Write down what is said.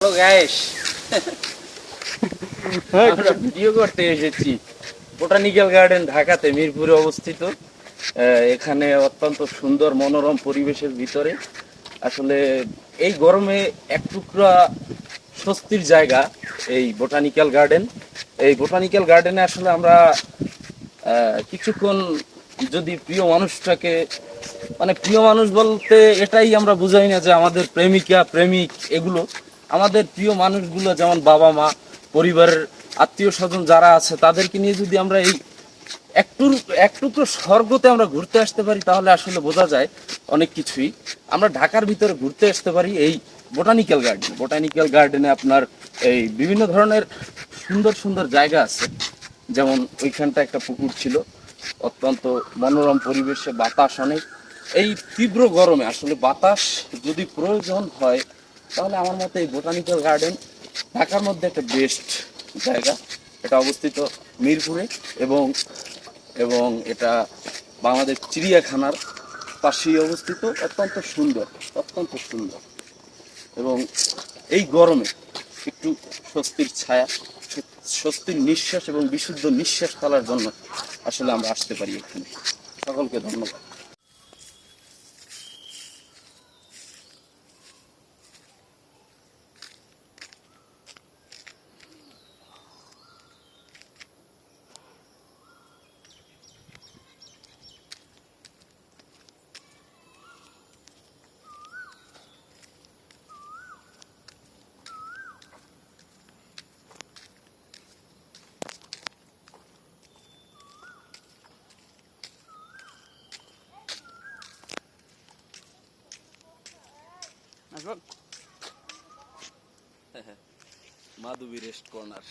Hello guys, আমরা video করতে এসেছি বোটানিক্যাল গার্ডেন ঢাকাতে মিরপুরে অবস্থিত। এখানে অত্যন্ত সুন্দর মনোরম পরিবেশের ভিতরে আসলে এই গরমে এক টুকরা স্বস্তির জায়গা এই বোটানিক্যাল গার্ডেন। এই বোটানিক্যাল গার্ডেনে আসলে আমরা কিছুক্ষণ যদি প্রিয় মানুষটাকে, মানে প্রিয় মানুষ বলতে এটাই আমরা বুঝাই না যে আমাদের প্রেমিকা প্রেমিক, এগুলো আমাদের প্রিয় মানুষগুলো যেমন বাবা মা, পরিবারের আত্মীয় স্বজন যারা আছে তাদেরকে নিয়ে যদি আমরা এই একটুকরো স্বর্গতে আমরা ঘুরতে আসতে পারি তাহলে আসলে বোঝা যায় অনেক কিছুই। আমরা ঢাকার ভিতরে ঘুরতে আসতে পারি এই বোটানিক্যাল গার্ডেনে আপনার এই বিভিন্ন ধরনের সুন্দর সুন্দর জায়গা আছে। যেমন ওইখানটা একটা পুকুর ছিল, অত্যন্ত মনোরম পরিবেশে, বাতাস অনেক। এই তীব্র গরমে আসলে বাতাস যদি প্রয়োজন হয় তাহলে আমার মতে এই বোটানিক্যাল গার্ডেন ঢাকার মধ্যে একটা বেস্ট জায়গা। এটা অবস্থিত মিরপুরে এবং এবং এটা বাংলাদেশ চিড়িয়াখানার পাশেই অবস্থিত। অত্যন্ত সুন্দর এবং এই গরমে একটু স্বস্তির ছায়া, স্বস্তির নিঃশ্বাস এবং বিশুদ্ধ নিঃশ্বাস ফেলার জন্য আসলে আমরা আসতে পারি এখানে। সকলকে ধন্যবাদ। মাধবী রেস্ট কর্নার।